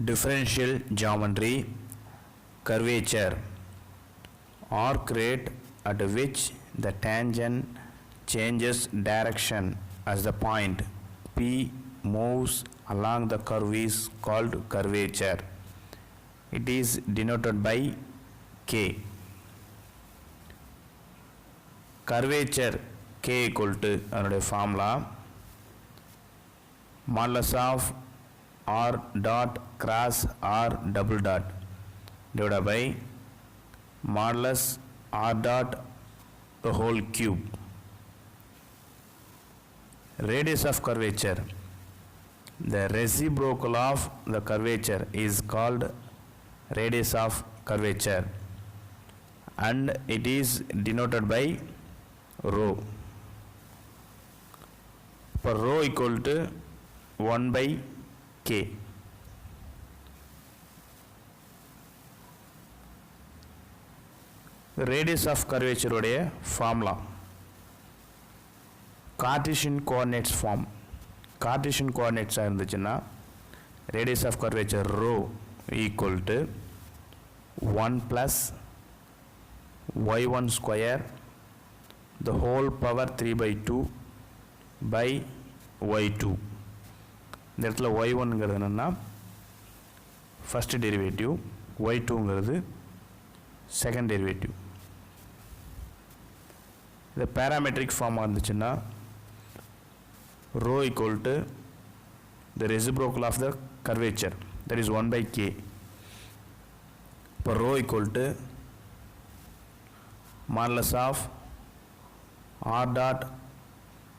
differential geometry, curvature, arc rate at which the tangent changes direction as the point P moves along the curve is called curvature. It is denoted by K. Curvature K equal to another formula modulus of R dot cross R double dot divided by modulus R dot the whole cube. Radius of curvature. The reciprocal of the curvature is called radius of curvature and it is denoted by rho. For rho equal to 1 by K. Radius of curvature உடைய formula Cartesian coordinates form. Cartesian coordinates இருந்துச்சுன்னா radius of curvature rho equal to 1 plus y1 square the whole power 3 by 2 by y2. இந்த இடத்துல y1ங்கிறது என்னன்னா first derivative, y2ங்கிறது second derivative. The parametric form இருந்துச்சுன்னா rho equal to the reciprocal of the curvature, that is 1 by K. For rho equal to modulus of R dot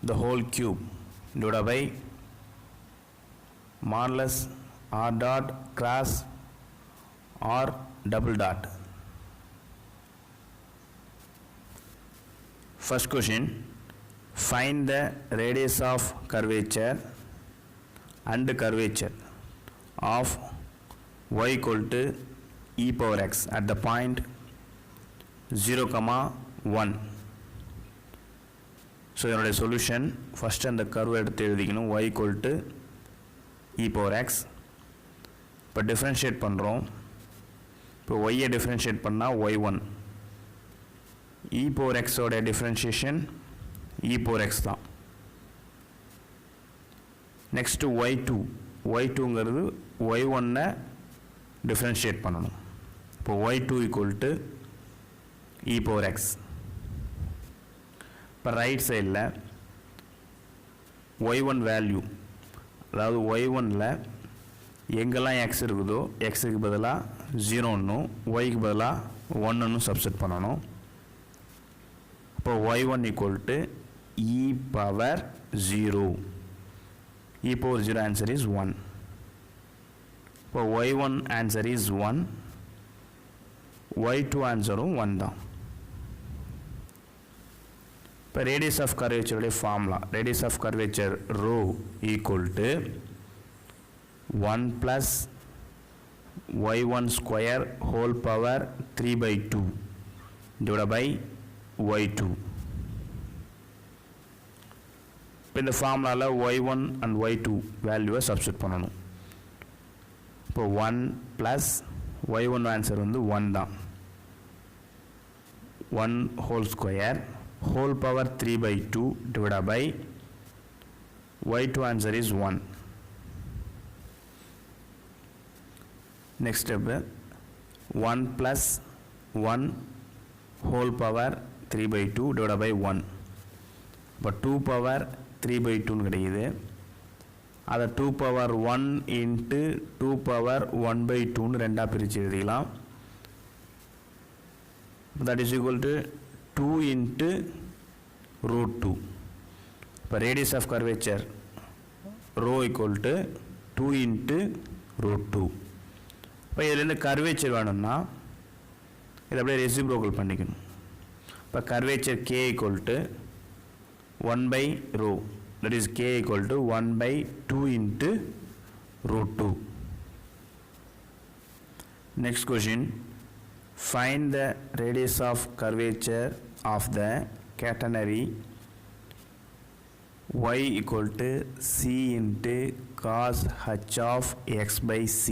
the whole cube divided by modulus R dot cross R double dot. First question, find the radius of curvature and curvature of y equal to e power x at the point 0, 1. So, your solution, first and the curve எடுத்து எழுதிக்கணும் y equal to e power x. இப்போ differentiate பண்ணுறோம். இப்போ y differentiate பண்ணா y1. e power x ஓட differentiation e power x தான். Next y2. y2ங்கிறது y1 differentiate பண்ணணும். இப்போ y2 equal to e power x. இப்போ ரைட் சைடில் y1 வேல்யூ, அதாவது y1ல எங்கெல்லாம் x இருக்குதோ xக்கு பதிலாக 0ன்னும் yக்கு பதிலாக 1ன்னும் சப்ஸ்டிட் பண்ணணும். இப்போ y1 equal to e power 0. e power 0 answer is 1. இப்போ y1 answer is 1. y2 answerும் 1 தான். இப்போ radius of curvature உடைய formula, radius of curvature rho equal to 1 plus y1 square whole power 3 by 2 divided by y2. இப்போ இந்த ஃபார்முலால y1 and y2 வேல்யூவை substitute பண்ணணும். இப்போ 1 plus y1 answer வந்து 1 தான். 1 whole square whole power 3 by 2 divided by y2 answer is 1. Next step, 1 plus 1 whole power 3 by 2 divided by 1. But 2 power 3 by 2 கிடைக்குது. அதை 2 power 1 into 2 power 1 by 2 ரெண்டா பிரிச்சு எழுதிக்கலாம். That is equal to 2 into root 2. இப்போ radius of curvature rho equal to 2 into root 2. இப்போ இதிலிருந்து curvature வேணும்னா இதை அப்படியே reciprocal பண்ணிக்கணும். இப்போ curvature k equal to 1 by rho, that is k equal to 1 by 2 into root 2. Next question, find the radius of curvature of the catenary y equal to c into cos h of x by c.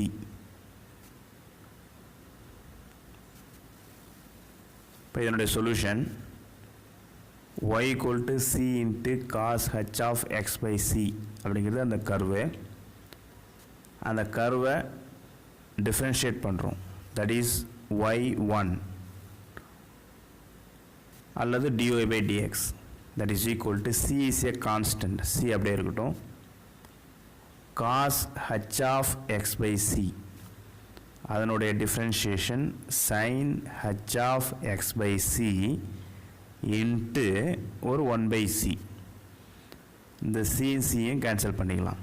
இப்போ இதனுடைய solution y equal to c into cos h of x by c அப்படிங்கிறது அந்த curve. அந்த கர்வை differentiate பண்ணுறோம். That is y1 அல்லது dy by dx. that is equal to c is a constant. c அப்படியே இருக்கட்டும். cos h of x by c அதனுடைய differentiation sin h of x by c into ஒரு 1 by c. இந்த c யும் cancel பண்ணிக்கலாம்.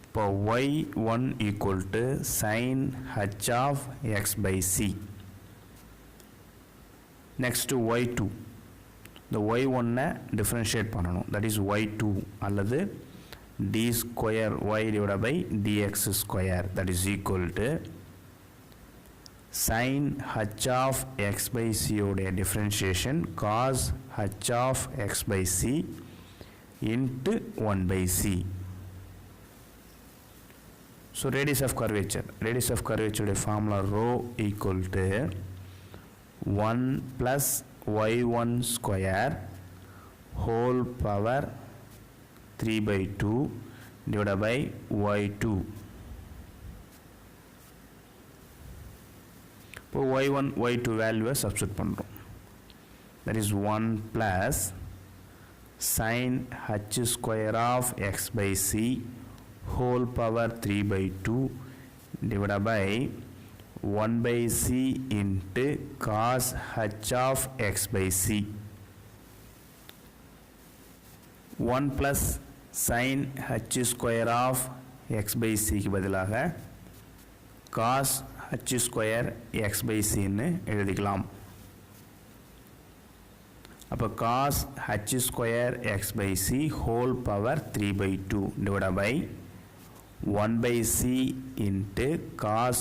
இப்போ y1 equal to sin h of x by c. next to y2. இந்த y1 differentiate பண்ணணும். that is y2 அல்லது d square y divided by dx square. that is equal to sin h of x by c உடைய differentiation cos h of x by c into 1 by c. so radius of curvature உடைய formula rho equal to 1 plus y1 square whole power 3 by 2 divided by y2. இப்போ y1 y2 வேல்யூவை substitute பண்ணுறோம். that is 1 plus sin h square of x by c whole power 3 by 2 divided by 1 by c into cos h of x by c. 1 plus sin h square of x by c க்கு பதிலாக cos h square x by c ன்னு எழுதிக்கலாம். அப்போ cos h square x by c whole power 3 by 2 divided by 1 by c into cos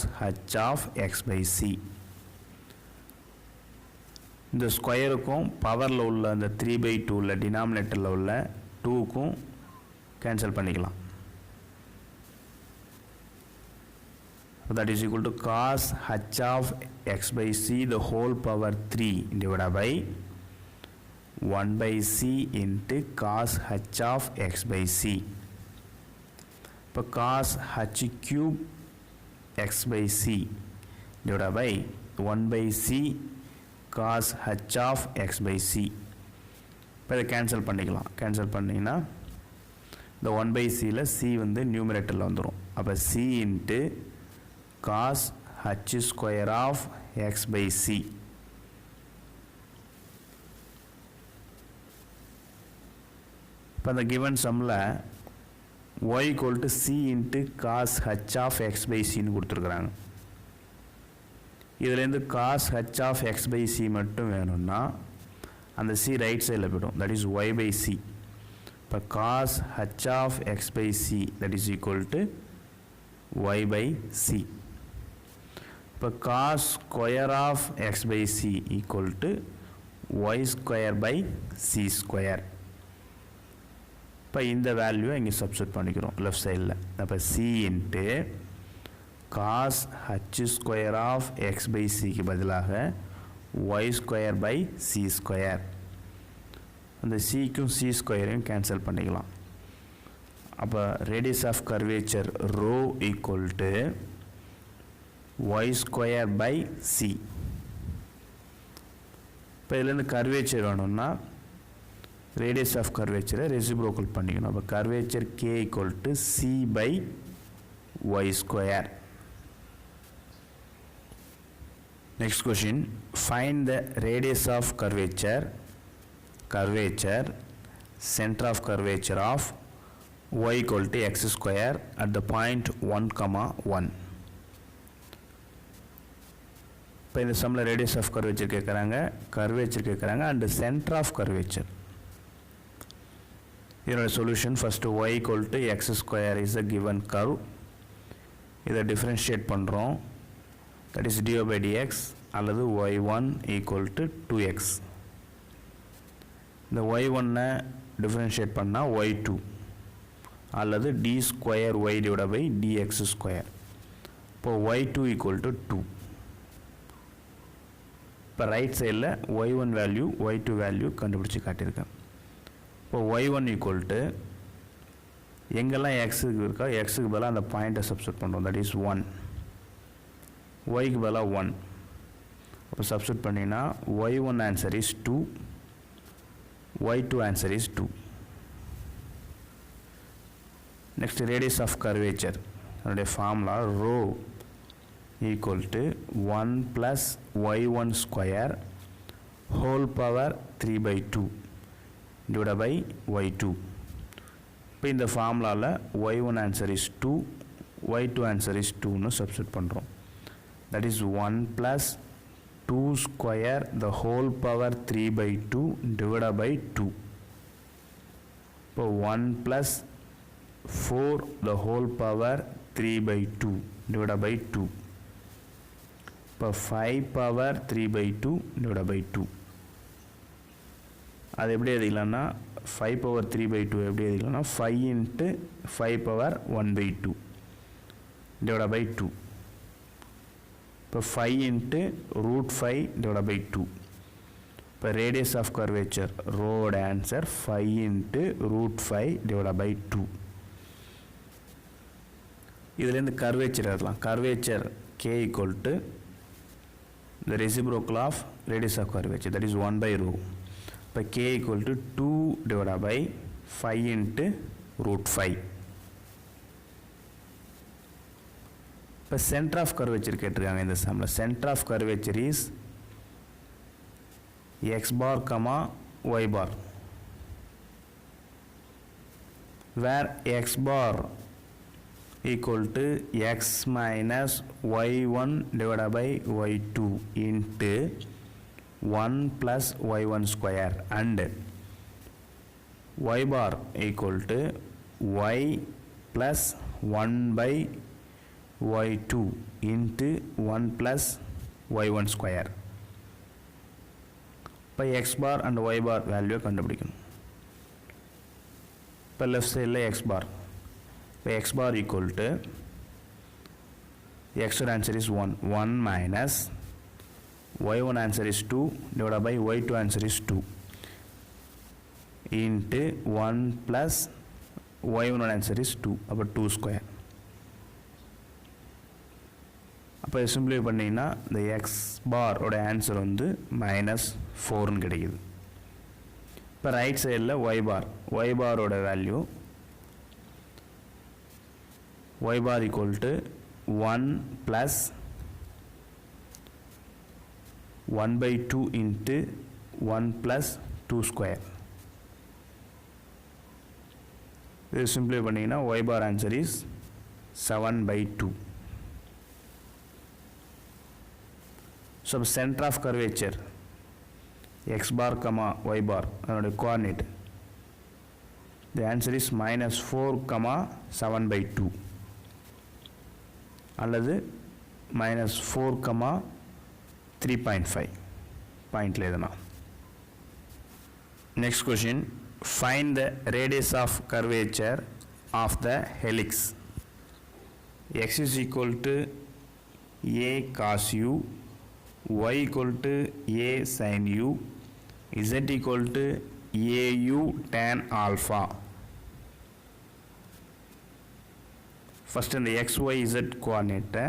h of x by c. இந்த ஸ்கொயருக்கும் பவரில் உள்ள அந்த 3 by 2ல டினாமினேட்டரில் உள்ள 2க்கும் கேன்சல் பண்ணிக்கலாம். that is equal to cos h of x by c the whole power 3 divided by 1 by c into cos h of x by c. இப்போ cos h cube x by c divided by 1 by c cos h of x by c. இப்போ இதை cancel பண்ணிக்கலாம். Cancel பண்ணிங்கன்னா இந்த 1 by cல c வந்து நியூமரேட்டரில் வந்துடும். அப்போ c into cos h square of x by c. இப்போ அந்த given sumல y equal to c into cos h of x by c ன்னு கொடுத்துருக்குறாங்க. இதுலேருந்து cos h of x by c மட்டும் வேணும்னா அந்த c ரைட் சைடில் போய்டும். that is y by c. இப்போ cos h of x by c that is equal to y by c. இப்போ cos square of x by c equal to y square by c square. இப்போ இந்த வேல்யூவை இங்கே substitute பண்ணிக்கிறோம் left சைடில். அப்போ c into cos h square of x by cக்கு பதிலாக y square by c square. அந்த cக்கும் c ஸ்கொயரையும் கேன்சல் பண்ணிக்கலாம். அப்போ radius of curvature rho equal to y square by c. இப்போ இதுலேருந்து கர்வேச்சர் வேணும்னா radius of curvature reciprocal பண்ணிக்கணும். அப்போ curvature k equal to c by y square. next question, find the radius of curvature center of curvature of y equal to x square at the point 1, 1. இப்போ இந்த சம்மில் radius of curvature கேட்குறாங்க, curvature கேட்குறாங்க and center of curvature. இதோட solution first y equal to x square is a given curve. இதை differentiate பண்ணுறோம். that is dy by dx அல்லது y1 equal to 2x. இந்த y1 டிஃப்ரென்ஷியேட் பண்ணால் y2 அல்லது d square y divided by dx square. இப்போ y2 equal to 2. இப்போ right சைடில் y1 value y2 value கண்டுபிடிச்சி காட்டியிருக்கேன். இப்போ y1 ஈக்குவல் டு எங்கெல்லாம் எக்ஸுக்கு இருக்கா எக்ஸுக்கு பதிலாக அந்த பாயிண்ட்டை சப்ஸ்டியூட் பண்ணுறோம், தட் இஸ் 1. ஒய்க்கு பதிலாக 1. அப்போ சப்ஸ்டியூட் பண்ணிங்கன்னா y1 answer is 2, y2 answer is 2. Next radius of curvature, அதனுடைய formula rho equal to 1 plus y1 square whole power 3 by 2 divided by y2. இப்போ இந்த ஃபார்முலாவில் y1 answer is 2, y2 answer is 2 னு substitute பண்ணுறோம். that is 1 plus 2 square the whole power 3 by 2 divided by 2. இப்போ 1 plus 4 the whole power 3 by 2 divided by 2. இப்போ 5 power 3 by 2 divided by 2. அது எப்படி எழுதிக்கலாம்னா 5 power 3 by 2 எப்படி எழுதிக்கலாம்னா 5 into 5 power 1 by 2 divided by 2. இப்போ 5 into root 5 divided by 2. இப்போ radius of curvature road answer 5 into root 5 divided by 2. இதுலேருந்து curvature எழுதலாம். curvature k equal to the reciprocal of radius of curvature, that is 1 by rho. இப்போ k equal to 2 divided by 5 into root 5. இப்போ center of curvature கேட்டிருக்காங்க இந்த சம்மில். center of curvature is x bar comma y bar, where x bar equal to x minus y1 divided by y2 into 1 plus y1 square and y bar equal to y plus 1 by y2 into 1 plus y1 square. இப்போ x bar and y bar value கண்டுபிடிக்கணும். இப்போ left சைடில் x bar, x bar equal to x answer is 1 minus y1 answer is 2 divided by y2 answer is 2 into 1 plus y1 answer is 2, அப்போ 2 square. அப்போ சிம்பிளை பண்ணிங்கன்னா இந்த x bar ஓட answer வந்து -4 கிடைக்குது. இப்போ ரைட் சைடில் y bar ஓட value y bar equal to 1 plus 1 by 2 into 1 plus 2 square. இது சிம்பிளை பண்ணிங்கன்னா y bar answer is 7 by 2. So center of curvature x bar comma y bar அதனுடைய coordinate, the answer is -4 7 by 2 அல்லது -4 3.5 பாயிண்ட்ல எதுனா. Next question, find the radius of curvature of the helix. x is equal to a cos u, y equal to a sin u, z equal to au tan alpha. First இந்த xyz கோஆர்டினேட்டை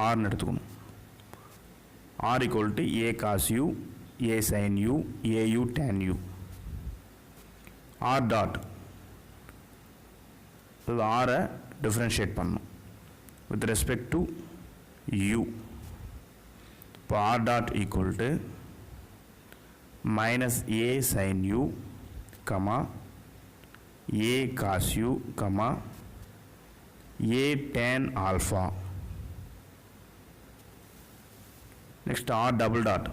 ஆர்னு எடுத்துக்கணும். r equal to a cos u, a sin u, au tan u. r dot, இது r differentiate பண்ணணும் with respect to u. இப்போ r dot equal to minus a sin u, comma a cos u, comma a tan alpha. next r double dot.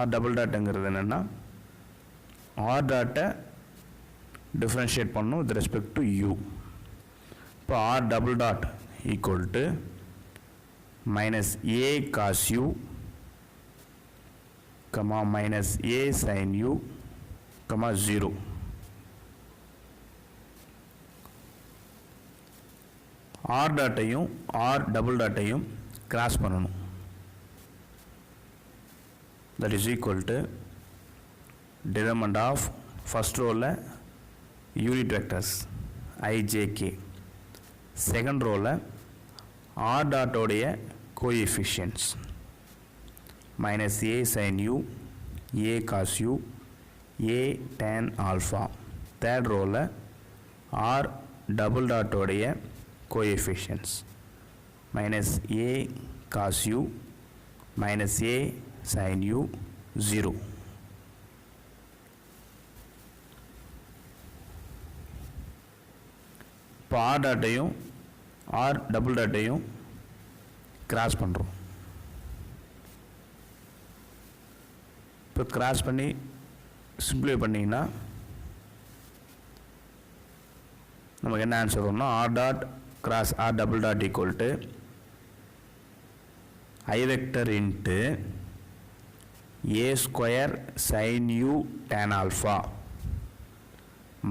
r double dot என்கிறது என்னன்னா r dot differentiate பண்ணணும் with respect to u. இப்போ r double dot equal to minus a cos u, comma minus a sin u, comma 0. r டாட்டையும் r double டாட்டையும் cross பண்ணணும். that is equal to determinant of first row la unit vectors I, J, K. Second row la R dot oடைய coefficients minus A sin U, A cos U, A tan alpha. Third row la R double dot oடைய coefficients minus A cos U minus A sin U 0. இப்போ R டாட்டையும் R double டாட்டையும் cross பண்ணுறோம். இப்போ cross பண்ணி சிம்பிளை பண்ணிங்கன்னா நமக்கு என்ன ஆன்சர் வரும்னா R dot cross R double dot equal to I vector into A square sin U tan alpha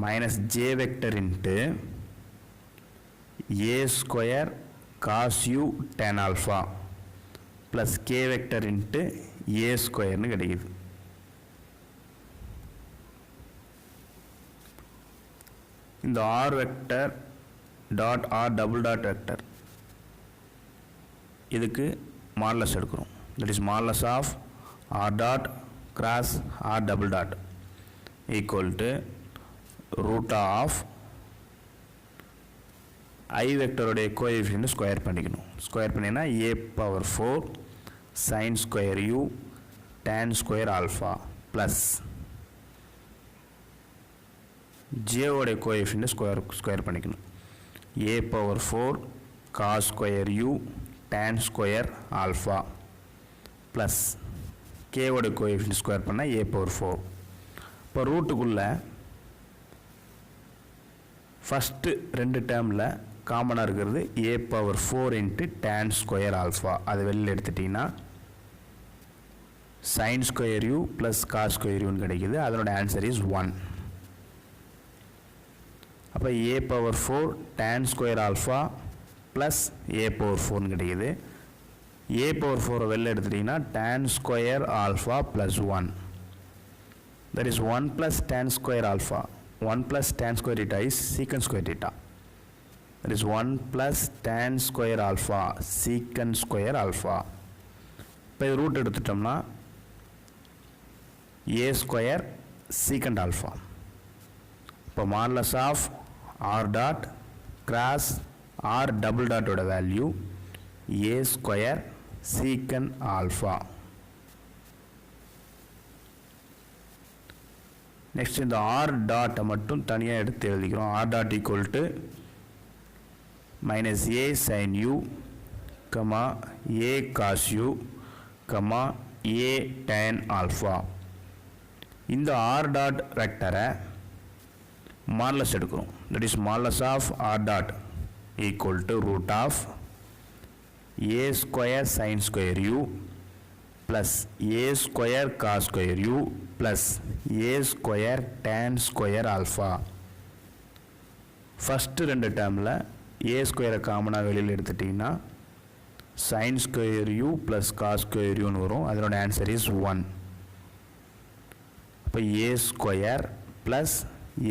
minus J vector into A square cos U tan alpha plus K வெக்டர் into A ஸ்கொயர்னு கிடைக்குது. இந்த R vector dot R double dot vector இதுக்கு modulus எடுக்கிறோம். That is modulus of R dot cross R double dot equal to root of I வெக்டருடைய coefficient square பண்ணிக்கணும். Square பண்ணினா A power 4 sin square U tan square alpha plus J உடைய coefficient square பண்ணிக்கணும். A power 4 cos square U tan square alpha plus K உடைய coefficient square பண்ணால் A power 4. இப்போ ரூட்டுக்குள்ளே first ரெண்டு டேர்மில் காமனாக இருக்கிறது A power 4 into tan square alpha. அதை வெளியில் எடுத்துட்டிங்கன்னா sin square U plus cos square Uன்னு கிடைக்கிது. அதனோட ஆன்சர் இஸ் 1. அப்போ A power 4 tan square alpha plus A power 4ன்னு கிடைக்கிது. A பவர் 4 வெளியில் எடுத்துட்டிங்கன்னா tan square alpha plus 1. That is 1 plus tan square alpha. 1 plus tan square theta is secant square theta. That is 1 plus tan square alpha secant square alpha. இப்போ இது root எடுத்துட்டோம்னா A square secant alpha. இப்போ modulus of R dot cross R double டாட்டோட value A square secant alpha. Next இந்த R டாட்டை மட்டும் தனியாக எடுத்து எழுதிக்கிறோம். R dot equal to minus A sin U comma A cos U comma A tan alpha. இந்த R dot வெக்டரை modulus எடுக்கிறோம். That is modulus of R dot equal to root of A square sin square U plus A square cos square U plus A square tan square alpha. First ரெண்டு டேர்மில் A ஸ்கொயரை காமனாக வெளியில் எடுத்துட்டிங்கன்னா sin square U plus cos square Uன்னு வரும். அதனோட answer is 1. அப்போ A square plus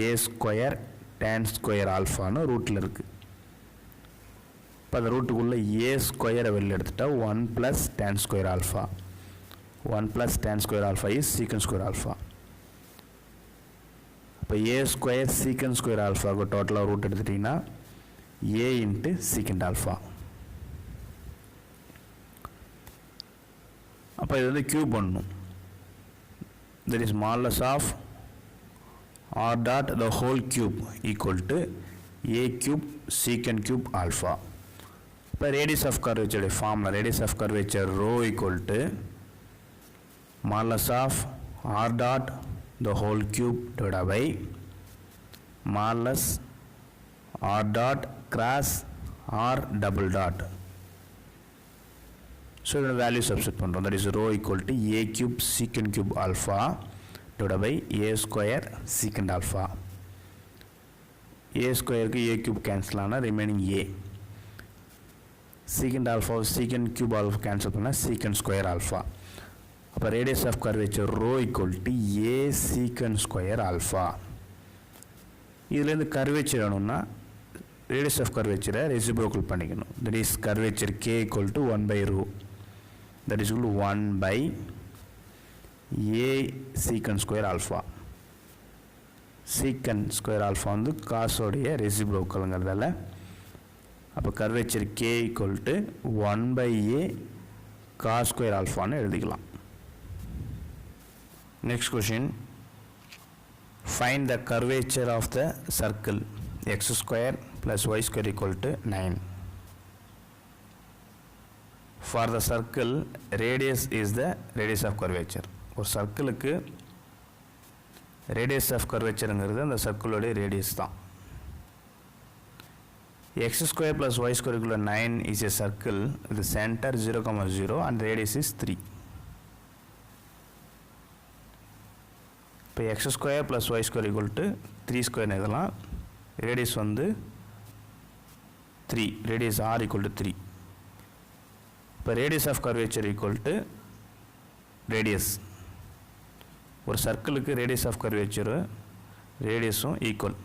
A square tan square ஆல்ஃபான்னு ரூட்டில் இருக்குது. இப்போ அந்த ரூட்டுக்குள்ளே A ஸ்கொயரை வெளியில் எடுத்துட்டா 1 plus tan square alpha. 1 plus tan square alpha is secant square alpha. இப்போ A square secant square alpha को டோட்டலாக ரூட் எடுத்துட்டிங்கன்னா A into secant alpha. அப்போ இது வந்து கியூப் பண்ணணும். that is modulus of R dot the whole cube equal to A cube secant cube alpha. இப்போ radius of curvature formula radius of curvature rho equal to modulus of R dot the whole cube divided by modulus R dot cross R double dot. So the value substitute பண்ணுறோம். that is rho equal to A cube secant cube alpha divided by A square secant alpha. A square க்கு A cube cancel ஆனா remaining A. secant alpha secant cube alpha cancel பண்ணா secant square alpha. அப்போ radius of curvature rho equal to a secant square alpha. இதுலேருந்து curvature வேணும்னா radius of curvature reciprocal பண்ணிக்கணும். That is curvature k equal to 1 by rho. That is equal to 1 by a secant square alpha. Secant square alpha வந்து காசோடைய reciprocalங்கிறதால அப்போ curvature k equal to 1 by a cos square alpha ன்னு எழுதிக்கலாம். Next question. Find the curvature of the circle x square plus y square equal to 9. For the circle, radius is the radius of curvature. ஒரு சர்க்கிளுக்கு radius of curvatureங்கிறது அந்த சர்க்கிளோடைய radius தான். x square plus y square equal to 9 is a circle with the center 0, 0 and radius is 3. இப்போ x square plus y square equal to 3 square எழுதலாம். radius வந்து 3, radius r equal to 3. இப்போ radius of curvature equal to radius. ஒரு சர்க்கிளுக்கு radius of curvature radiusம் equal.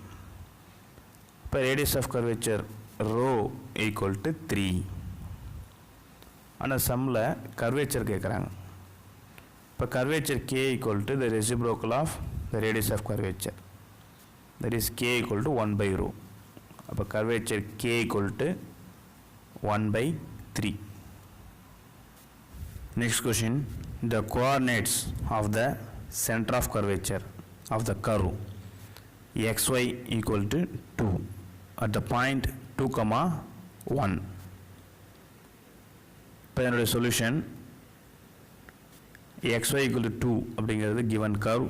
இப்போ radius of curvature rho equal to 3. ஆனால் சம்மில் curvature கேட்குறாங்க. இப்போ curvature k equal to the reciprocal of the radius of curvature. That is k equal to 1 by rho. அப்போ curvature k equal to 1 by 3. Next question. The coordinates of the center of curvature of the curve xy equal to 2 at the point 2, 1. இப்போ என்னுடைய solution xy equal to 2 அப்படிங்கிறது given curve.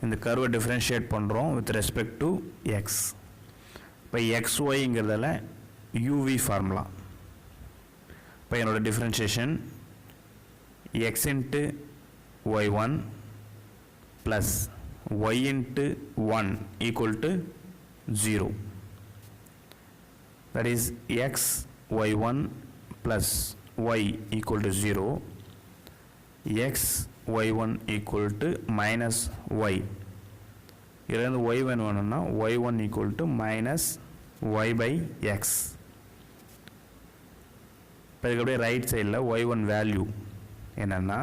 இந்த curve differentiate பண்ணுறோம் with respect to x. இப்போ xyங்கிறதால uv formula. இப்போ என்னோட differentiation x into y1 plus y into 1 equal to 0. That is x y1 plus y equal to 0. x y1 equal to minus y. இதிலிருந்து y1 வேணும்னா y1 equal to minus y by x. இப்போ இதுக்கு right சைடில் y1 value என்னென்னா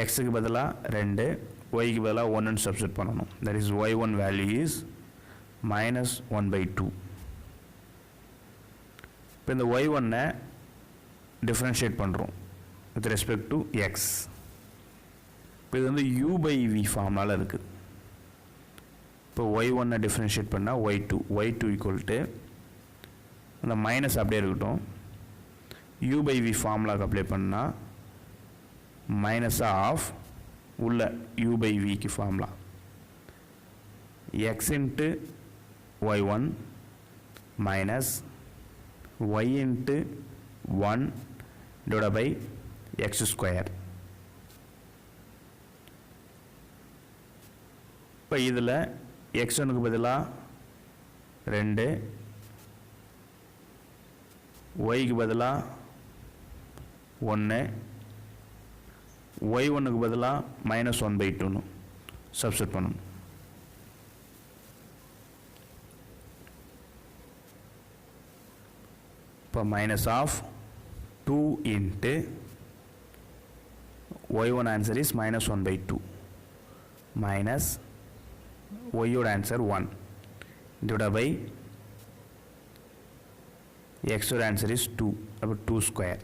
எக்ஸுக்கு பதிலாக 2, ஒய்க்கு பதிலாக 1ன்னு சப்ஸ்டிட் பண்ணணும். That is y1 value is minus 1 by 2. இப்போ இந்த y1-ஐ டிஃப்ரென்ஷியேட் பண்ணுறோம் வித் ரெஸ்பெக்ட் டு எக்ஸ். இப்போ இது வந்து u by v ஃபார்ம்னால இருக்குது. இப்போ y1-ஐ டிஃப்ரென்ஷியேட் பண்ணால் y2 ஈக்குவல் டு அந்த மைனஸ் அப்படியே இருக்கட்டும். u by v ஃபார்முலாக்கு அப்ளை பண்ணால் மைனஸ் ஆஃப் உள்ள u by vக்கு formula x into y1 minus y into 1 divided by x square. இப்போ இதில் x1க்கு பதிலாக 2, yக்கு பதிலாக 1, y1க்கு பதிலாக minus 1 by 2 சப்ஸ்டிட் பண்ணணும். இப்போ minus of 2 into y1 answer is minus 1 by 2 minus y-ஓட ஆன்சர் 1 divided by x-ஓட ஆன்சர் இஸ் 2. அப்போ 2 ஸ்கொயர்.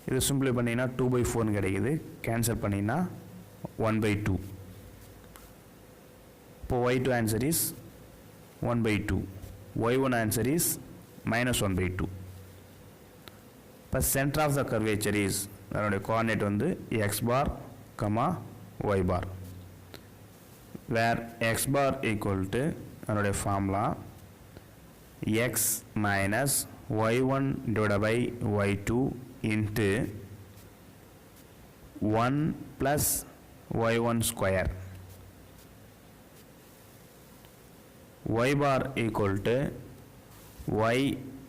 இது சிம்பிளை பண்ணிங்கன்னா 2 by 4 கிடைக்குது. கேன்சல் பண்ணிங்கன்னா 1 by 2. இப்போ y2 answer is 1 by 2. y1 answer is minus 1 by 2. இப்போ centre of the curvature is அதனுடைய கோஆர்டினேட் வந்து x bar comma y bar. Where x bar equal to அதனுடைய formula x minus y1 divided by y2 into 1 plus y1 square. Y bar equal to y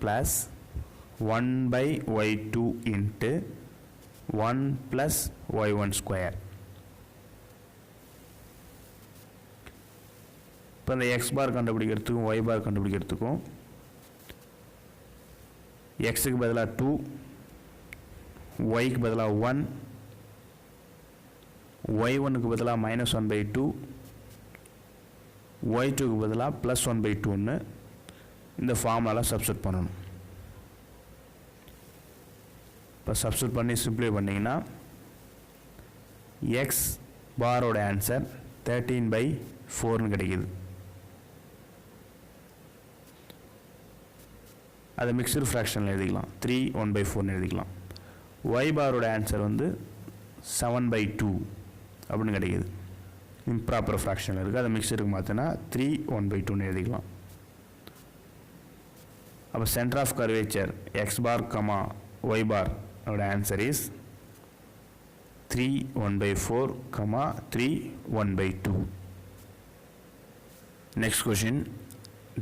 plus 1 by y2 into 1 plus y1 square. இப்போ இந்த x பார் கண்டுபிடிக்கிறதுக்கும் y பார் கண்டுபிடிக்கிறதுக்கும் xக்கு பதிலாக 2, yக்கு பதிலாக 1, y1க்கு பதிலாக -1/2, y2க்கு பதிலாக +1/2ன்னு இந்த ஃபார்முலாவில் substitute பண்ணணும். இப்போ சப்ஸ்டிட்யூட் பண்ணி சிம்பிளை பண்ணிங்கன்னா x பாரோட ஆன்சர் 13/4ன்னு கிடைக்குது. அதை மிக்சடு ஃப்ராக்ஷனில் எழுதிக்கலாம், 3 1/4ன்னு எழுதிக்கலாம். y பாரோட ஆன்சர் வந்து 7/2 அப்படின்னு கிடைக்குது. இம்ப்ராப்பர் ஃப்ராக்ஷனில் இருக்குது, அதை மிக்சருக்கு மாற்றினா 3 1/2ன்னு எழுதிக்கலாம். அப்போ centre of curvature x bar comma y bar ஓட answer is 3 1/4 comma 3 1/2. Next question.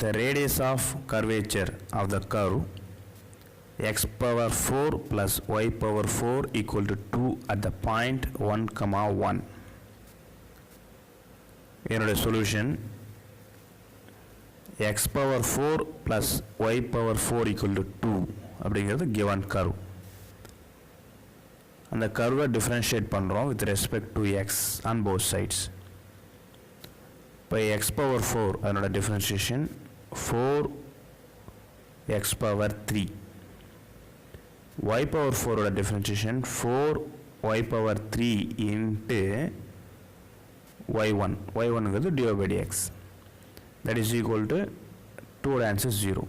The radius of curvature of the curve x power 4 plus y power 4 equal to 2 at the point 1 comma 1. என்னோட solution x power 4 plus y power 4 equal to 2 அப்படிங்கிறது given curve. அந்த கர்வை differentiate பண்ணுறோம் with respect to x on both sides. இப்போ x power 4 அதனோட differentiation 4x power 3, y power 4 ஓட differentiation 4y power 3 into y1, y1ங்கிறது dy by dx, that is equal to 2 answer 0.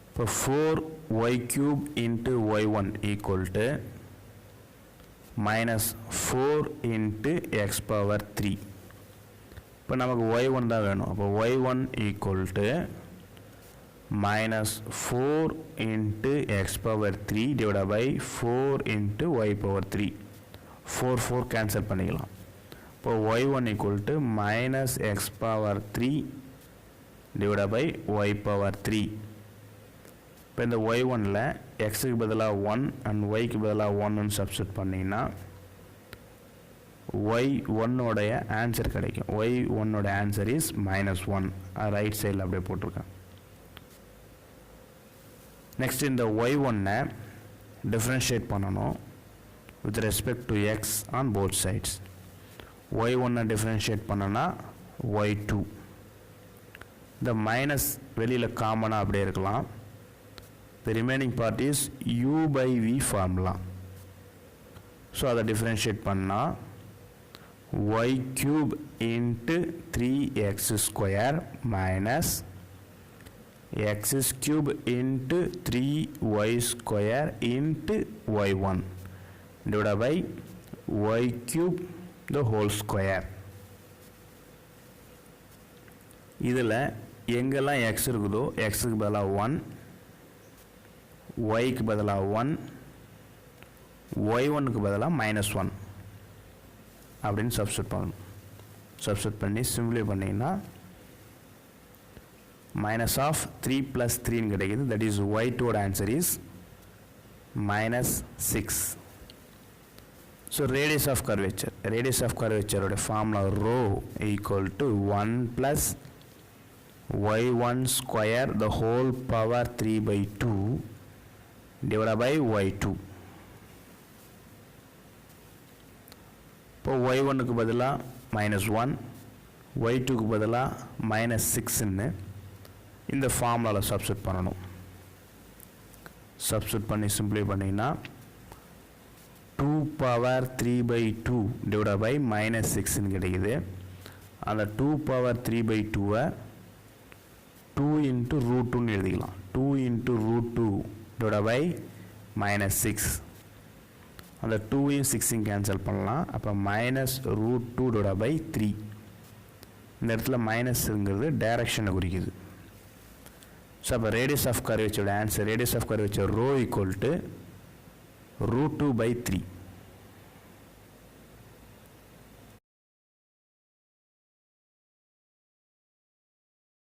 இப்போ 4y cube into y1 equal to -4 into x power 3. இப்போ நமக்கு y1 தான் வேணும். அப்போ y1 equal to -4 into x power 3 divided by 4 into y power 3. 4 cancel பண்ணிக்கலாம். இப்போ y1 equal to -x power 3 divided by y power 3. இப்போ இந்த y1ல xக்கு பதிலாக 1 and yக்கு பதிலாக 1ன்னு சப்ஸ்டிட்யூட் பண்ணிங்கன்னா y1 உடைய ஆன்சர் கிடைக்கும். y1 உடைய ஆன்சர் இஸ் -1. ரைட் சைடில் அப்படியே போட்டிருக்கேன். நெக்ஸ்ட் இந்த y1-ஐ டிஃப்ரென்ஷியேட் பண்ணணும் with respect to x on both sides. y1-ஐ டிஃப்ரென்ஷியேட் பண்ணனா y2. இந்த மைனஸ் வெளியில் காமனாக அப்படியே இருக்கலாம். The remaining part is u by v formula. So அதை டிஃபரன்ஷியேட் பண்ணால் y cube into 3x square minus x cube into 3y square into y1 divided by y cube the whole square. இதில் எங்கெல்லாம் x இருக்குதோ xக்கு பதிலாக 1, yக்கு பதிலாக 1, y1க்கு பதிலாக -1 அப்படின்னு substitute பண்ணணும். சப்ஸ்டிட்யூட் பண்ணி சிம்பிளை பண்ணிங்கன்னா -3 + 3ன்னு கிடைக்குது. தட் இஸ் y2ஓட answer is -6. So radius of curvature, radius of கர்வேச்சரோட formula rho equal to 1 + y1 square the whole power 3/2 divided by y2. இப்போ y1க்கு பதிலாக -1, y2க்கு பதிலாக -6ன்னு இந்த ஃபார்முலாவில் சப்ஸ்டிட்யூட் பண்ணணும். சப்ஸ்டிட்யூட் பண்ணி சிம்பிளை பண்ணிங்கன்னா 2 power 3/2 divided by -6ன்னு கிடைக்குது. அந்த 2 power 3/2-ஐ 2 into √2ன்னு எழுதிக்கலாம். 2 into √2 divided by -6. அந்த 2யும் 6யும் கேன்சல் பண்ணலாம். அப்போ -√2 divided by 3. இந்த இடத்துல மைனஸ்ங்கிறது டைரக்ஷனை குறிக்குது. ஸோ அப்போ ரேடியஸ் ஆஃப் கர்வேச்சரோட answer, radius of curvature rho equal to √2/3.